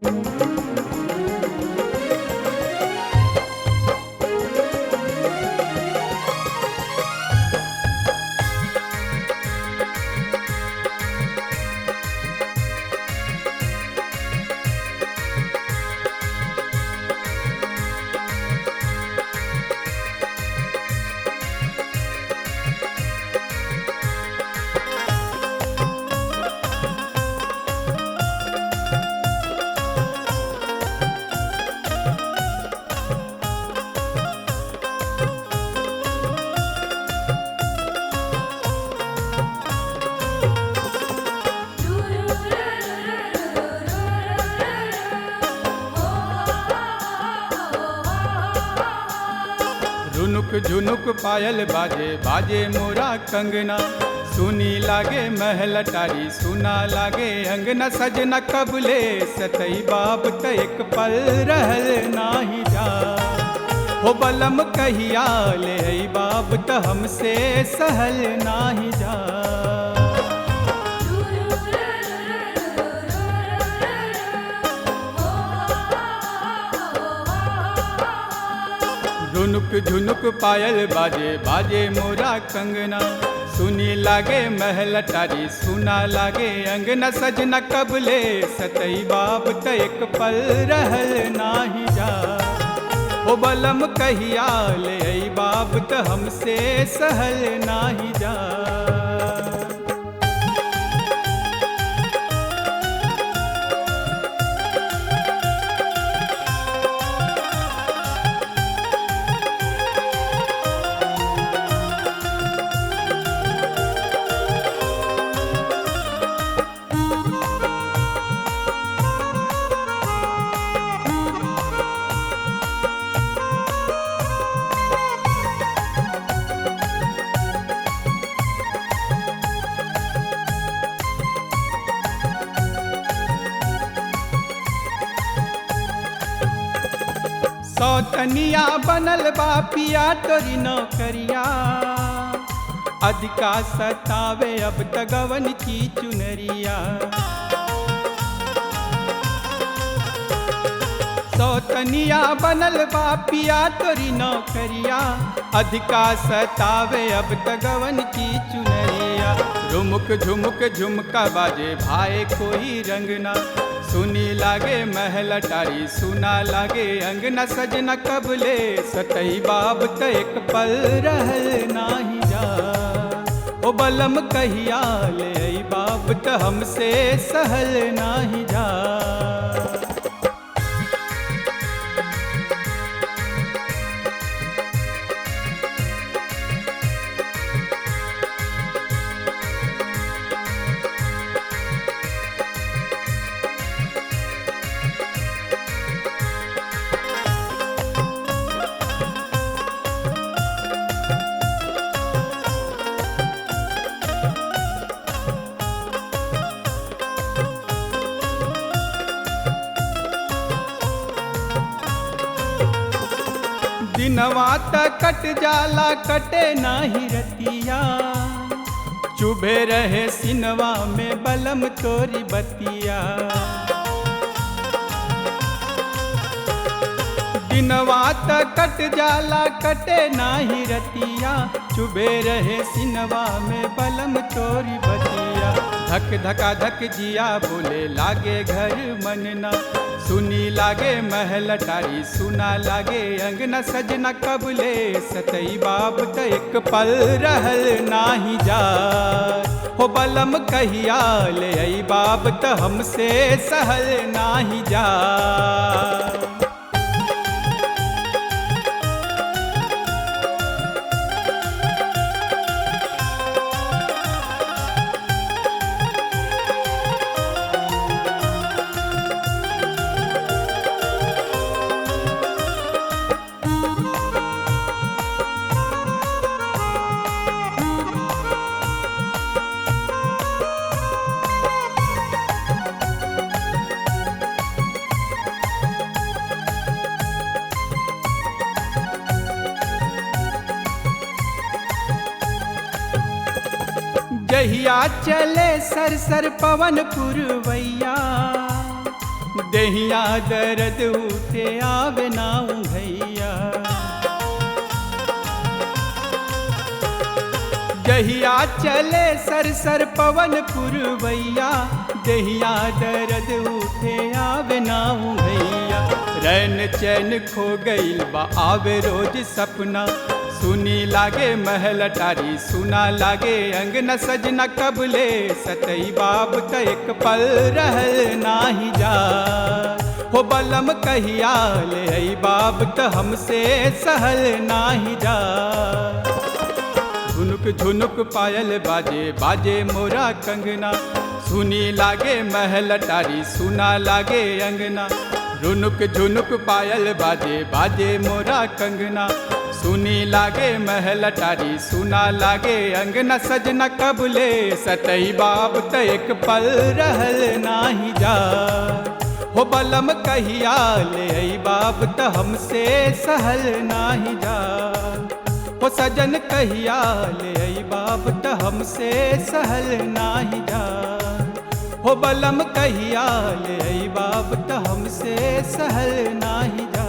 रुनुक झुनुक पायल बाजे बाजे मोरा कंगना, सुनी लागे महल अटारी सुना लागे अंगना। सजना कबले सतई बाप त एक पल रहल नाही जा, हो बलम कहिया ले आई बाप त हमसे सहल नाही जा। रुनुक झुनुक पायल बाजे बाजे मोरा कंगना, सुनी लागे महल अटारी सुना लागे अंगना। सजना कबले सतई बाप त एक पल रहल नाही जा, हो बलम कहिया ले आई बाप त हमसे सहल नाही जा। सौतनिया बनल बापिया तोरी नौकरिया, अधिका सतावे अब तगवन की चुनरिया। सौतनिया बनल बापिया तोरी नौकरिया, अधिका सतावे अब तगवन की चुनरिया। रुमुक झुमुक झुमका बाजे भाई कोई रंगना, सुनी लागे महल अटारी सुना लागे अंगना। सजना कबले सतई बाब त एक पल रहल नाही जा, ओ बलम कहिया ले आई बाब त हमसे सहल नाही जा। दिनवा त कट जाला कटे नाही रतिया, चुभे रहे सिनवा में बलम तोरी बतिया। दिनवा त कट जाला कटे नाही रतिया, चुभे रहे सिनवा में बलम तोरी बतिया। धक धका धक जिया बोले लागे घर मनना, सुनी लागे महल अटारी सुना लागे अंगना। सजना कबले सतई बाप त एक पल रहल नाही जा, हो बलम कहिया ले आई बाप त हमसे सहल नाही जा। जहिया चले सर सर पवन पुरवैया, देहिया दर्द उठे आवे ना उंघैया। जहिया चले सर पवन पुरवैया, देहिया दर्द उठे आवे ना उंघैया। रैन चैन खो गईल बा आवे रोज सपना, सुनी लागे महल अटारी सुना लागे अंगना सजना। कबले सतई बाप त एक पल रहल नाही जा, हो बलम कहिया ले आई बाप त हमसे सहल नाही जा। झुनुक झुनुक पायल बाजे बाजे मोरा कंगना, सुनी लागे महल अटारी सुना लागे अंगना। रुनुक झुनुक पायल बाजे बाजे मोरा कंगना, सुनी लागे महल अटारी सुना लागे अंगना। सजना कबले सतई बाप त एक पल रहल नाही जा, हो बलम कहिया ले आई बाप त हमसे सहल नाही जा। हो सजन कहिया ले आई बाप त हमसे सहल नाही जा, हो बलम कहिया ले आई बाप त हमसे सहल नाही जा।